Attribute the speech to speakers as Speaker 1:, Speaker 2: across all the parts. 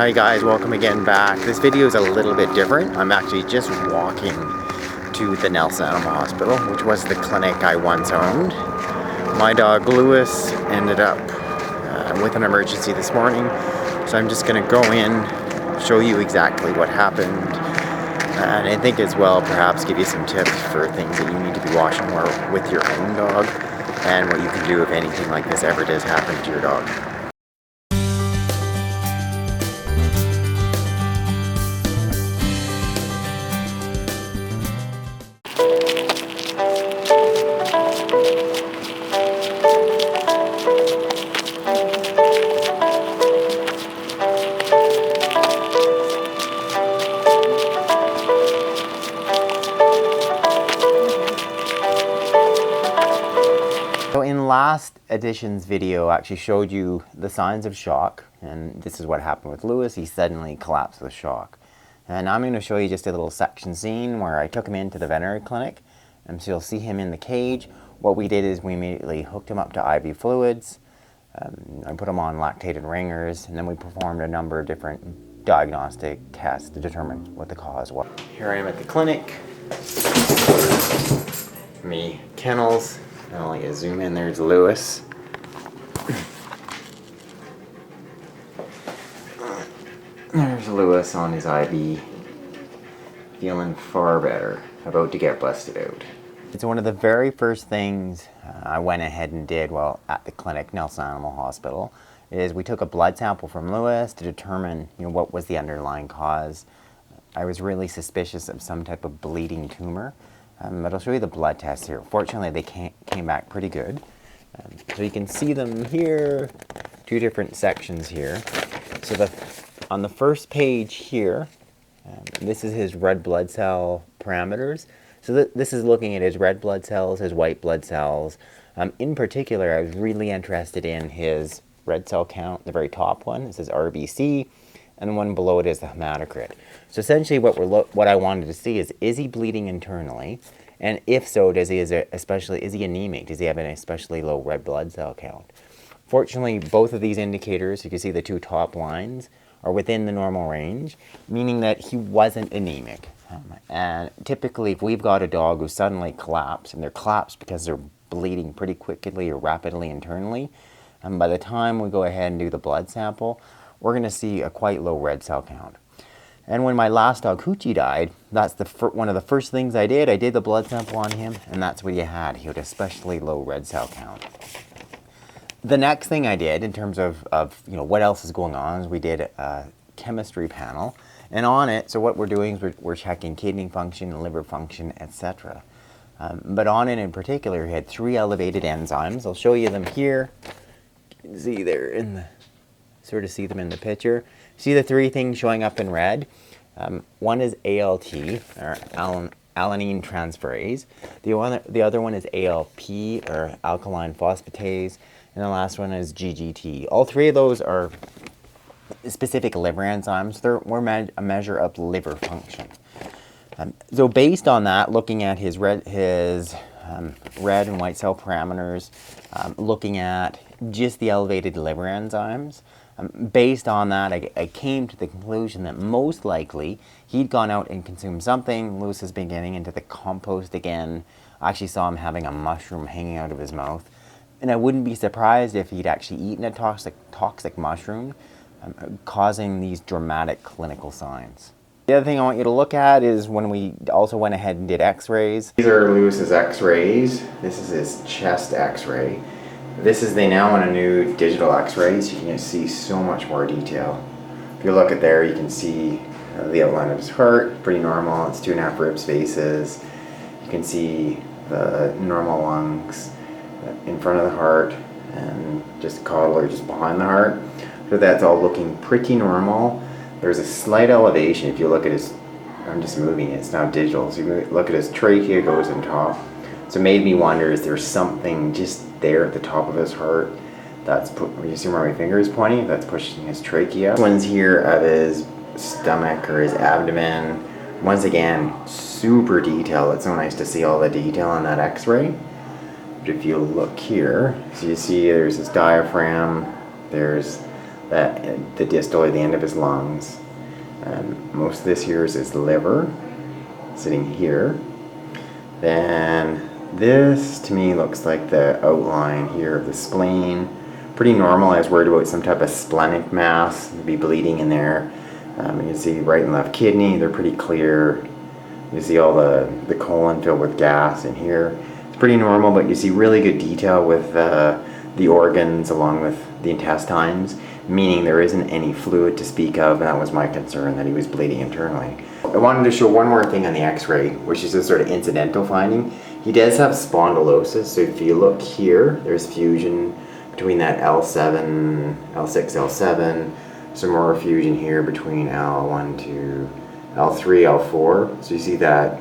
Speaker 1: Hi guys, welcome again back. This video is a little bit different. I'm actually just walking to the Nelson Animal Hospital, which was the clinic I once owned. My dog Lewis ended up with an emergency this morning, so I'm just going to go in, show you exactly what happened, and I think as well perhaps give you some tips for things that you need to be watching more with your own dog and what you can do if anything like this ever does happen to your dog. So in last edition's video, I actually showed you the signs of shock, and this is what happened with Lewis. He suddenly collapsed with shock. And I'm going to show you just a little section scene where I took him into the veterinary clinic, and so you'll see him in the cage. What we did is we immediately hooked him up to IV fluids, I put him on lactated ringers, and then we performed a number of different diagnostic tests to determine what the cause was. Here I am at the clinic. Me kennels. I'll let you zoom in. There's Lewis. There's Lewis on his IV, feeling far better, about to get busted out. It's one of the very first things I went ahead and did while at the clinic, Nelson Animal Hospital, is we took a blood sample from Lewis to determine, what was the underlying cause. I was really suspicious of some type of bleeding tumor. But I'll show you the blood tests here. Fortunately, they came back pretty good. So you can see them here, two different sections here. So on the first page here, this is his red blood cell parameters. So this is looking at his red blood cells, his white blood cells. In particular, I was really interested in his red cell count, the very top one. This is RBC, and the one below it is the hematocrit. So essentially what I wanted to see is he bleeding internally? And if so, is he anemic? Does he have an especially low red blood cell count? Fortunately, both of these indicators, you can see the two top lines, are within the normal range, meaning that he wasn't anemic. And typically, if we've got a dog who suddenly collapsed, and they're collapsed because they're bleeding pretty quickly or rapidly internally, by the time we go ahead and do the blood sample, we're going to see a quite low red cell count. And when my last dog, Hoochie, died, that's one of the first things I did. I did the blood sample on him, and that's what he had. He had especially low red cell count. The next thing I did in terms of what else is going on is we did a chemistry panel. And on it, so what we're doing is we're checking kidney function, liver function, etc. But on it in particular, he had 3 elevated enzymes. I'll show you them here. You can see there sort of see them in the picture. See the 3 things showing up in red? One is ALT, or alanine transferase. The other one is ALP, or alkaline phosphatase. And the last one is GGT. All 3 of those are specific liver enzymes. They're a measure of liver function. So based on that, looking at his red and white cell parameters, looking at just the elevated liver enzymes, based on that, I came to the conclusion that most likely he'd gone out and consumed something. Lewis has been getting into the compost again. I actually saw him having a mushroom hanging out of his mouth. And I wouldn't be surprised if he'd actually eaten a toxic mushroom, causing these dramatic clinical signs. The other thing I want you to look at is when we also went ahead and did x-rays. These are Lewis's x-rays. This is his chest x-ray. They now want a new digital x-ray, so you can see so much more detail. If you look at there, you can see the outline of his heart, pretty normal. It's 2.5 rib spaces. You can see the normal lungs in front of the heart and just caudal just behind the heart. So that's all looking pretty normal. There's a slight elevation. If you look at his, I'm just moving it, it's now digital. So you look at his trachea goes on top. So it made me wonder, is there something just there at the top of his heart that's you see where my finger is pointing? That's pushing his trachea. This one's here of his stomach or his abdomen. Once again, super detailed. It's so nice to see all the detail on that x-ray. But if you look here, so you see there's his diaphragm, there's the distal or the end of his lungs. Most of this here is his liver, sitting here. Then this to me looks like the outline here of the spleen. Pretty normal. I was worried about some type of splenic mass, be bleeding in there. You can see right and left kidney, they're pretty clear. You see all the colon filled with gas in here. It's pretty normal, but you see really good detail with the organs along with the intestines, meaning there isn't any fluid to speak of, and that was my concern, that he was bleeding internally. I wanted to show one more thing on the x-ray, which is a sort of incidental finding. He does have spondylosis, so if you look here, there's fusion between that L7, L6, L7, some more fusion here between L1 to L3, L4. So you see that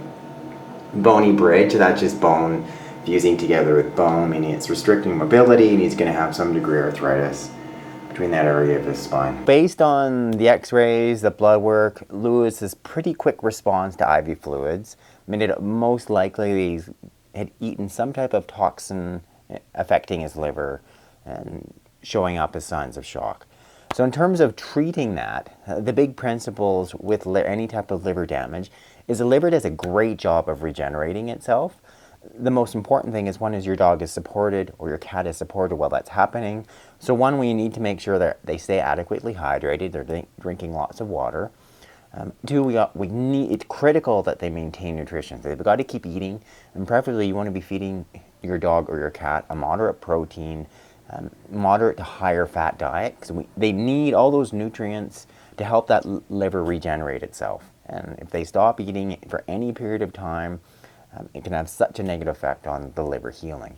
Speaker 1: bony bridge, that's just bone fusing together with bone, meaning it's restricting mobility, and he's going to have some degree of arthritis between that area of his spine. Based on the x-rays, the blood work, Lewis's pretty quick response to IV fluids made it most likely he had eaten some type of toxin affecting his liver and showing up as signs of shock. So in terms of treating that, the big principles with any type of liver damage is the liver does a great job of regenerating itself. The most important thing is, one, is your dog is supported or your cat is supported while that's happening. So one, we need to make sure that they stay adequately hydrated, they're drinking lots of water. Two, it's critical that they maintain nutrition. They've got to keep eating, and preferably you want to be feeding your dog or your cat a moderate protein, moderate to higher fat diet, because they need all those nutrients to help that liver regenerate itself. And if they stop eating for any period of time, it can have such a negative effect on the liver healing.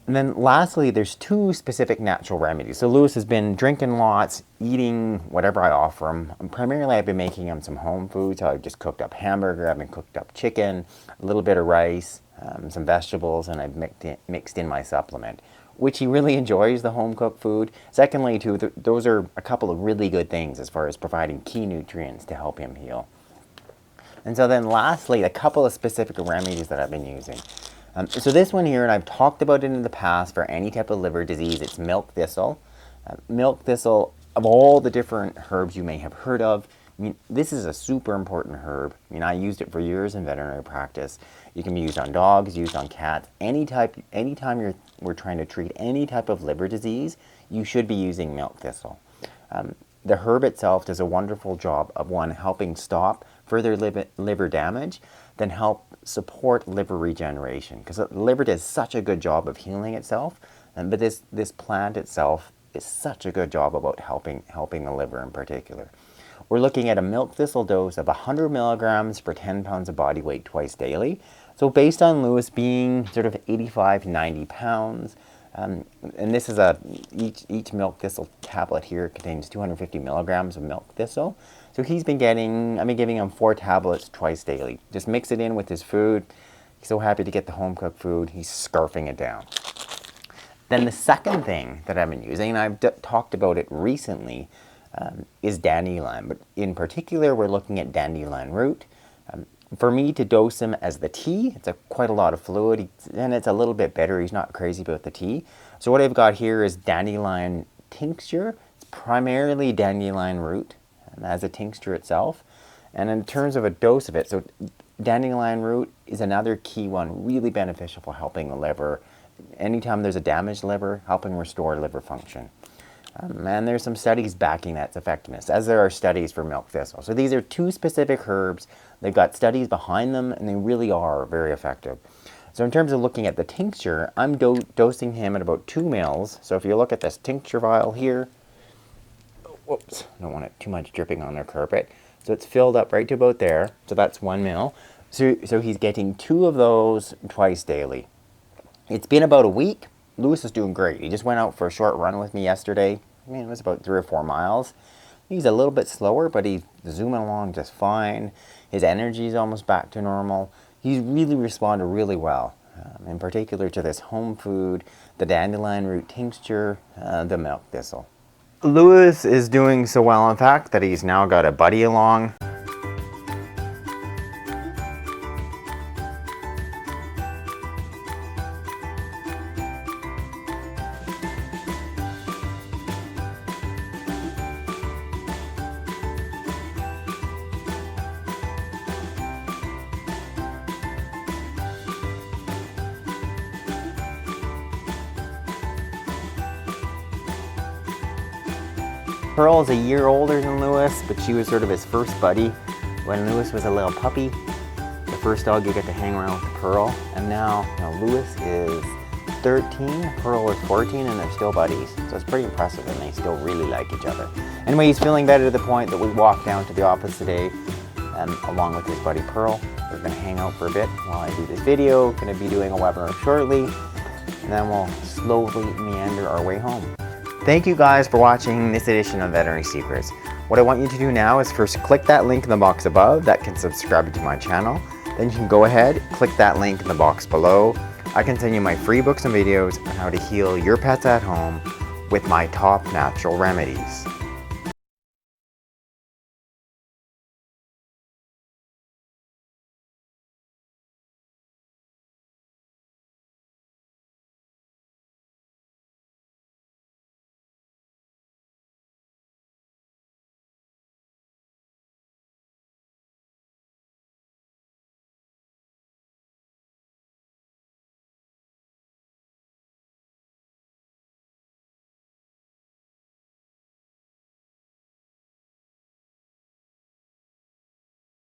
Speaker 1: And then lastly, there's two specific natural remedies. So Lewis has been drinking lots, eating whatever I offer him. Primarily I've been making him some home food. So I've just cooked up hamburger, I've been cooked up chicken, a little bit of rice, some vegetables, and I've mixed in my supplement, which he really enjoys, the home cooked food. Secondly, too, those are a couple of really good things as far as providing key nutrients to help him heal. And so then lastly, a couple of specific remedies that I've been using. So this one here, and I've talked about it in the past for any type of liver disease, it's milk thistle. Milk thistle, of all the different herbs you may have heard of, I mean, this is a super important herb. I mean, I used it for years in veterinary practice. It can be used on dogs, used on cats. Anytime we're trying to treat any type of liver disease, you should be using milk thistle. The herb itself does a wonderful job of, one, helping stop further liver damage, then help support liver regeneration, because the liver does such a good job of healing itself, but this plant itself is such a good job about helping the liver in particular. We're looking at a milk thistle dose of 100 milligrams per 10 pounds of body weight twice daily. So based on Lewis being sort of 85 to 90 pounds, and this is each milk thistle tablet here contains 250 milligrams of milk thistle. So I've been giving him 4 tablets twice daily. Just mix it in with his food. He's so happy to get the home cooked food. He's scarfing it down. Then the second thing that I've been using, and I've talked about it recently, is dandelion. But in particular, we're looking at dandelion root. For me to dose him as the tea, it's quite a lot of fluid, and it's a little bit bitter. He's not crazy about the tea. So what I've got here is dandelion tincture. It's primarily dandelion root as a tincture itself. And in terms of a dose of it, so dandelion root is another key one, really beneficial for helping the liver. Anytime there's a damaged liver, helping restore liver function. And there's some studies backing that's effectiveness, as there are studies for milk thistle. So these are 2 specific herbs. They've got studies behind them, and they really are very effective. So in terms of looking at the tincture, I'm dosing him at about 2 mils. So if you look at this tincture vial here, whoops, I don't want it too much dripping on their carpet. So it's filled up right to about there. So that's 1 mil. So he's getting 2 of those twice daily. It's been about a week. Lewis is doing great. He just went out for a short run with me yesterday. I mean, it was about 3 or 4 miles. He's a little bit slower, but he's zooming along just fine. His energy is almost back to normal. He's really responded really well, in particular to this home food, the dandelion root tincture, the milk thistle. Lewis is doing so well, in fact, that he's now got a buddy along. Pearl is a year older than Lewis, but she was sort of his first buddy when Lewis was a little puppy. The first dog you get to hang around with Pearl. And now, Lewis is 13, Pearl is 14, and they're still buddies. So it's pretty impressive, and they still really like each other. Anyway, he's feeling better to the point that we walked down to the office today, and along with his buddy Pearl. We're gonna hang out for a bit while I do this video. Gonna be doing a webinar shortly, and then we'll slowly meander our way home. Thank you guys for watching this edition of Veterinary Secrets. What I want you to do now is first click that link in the box above that can subscribe to my channel. Then you can go ahead, click that link in the box below. I can send you my free books and videos on how to heal your pets at home with my top natural remedies.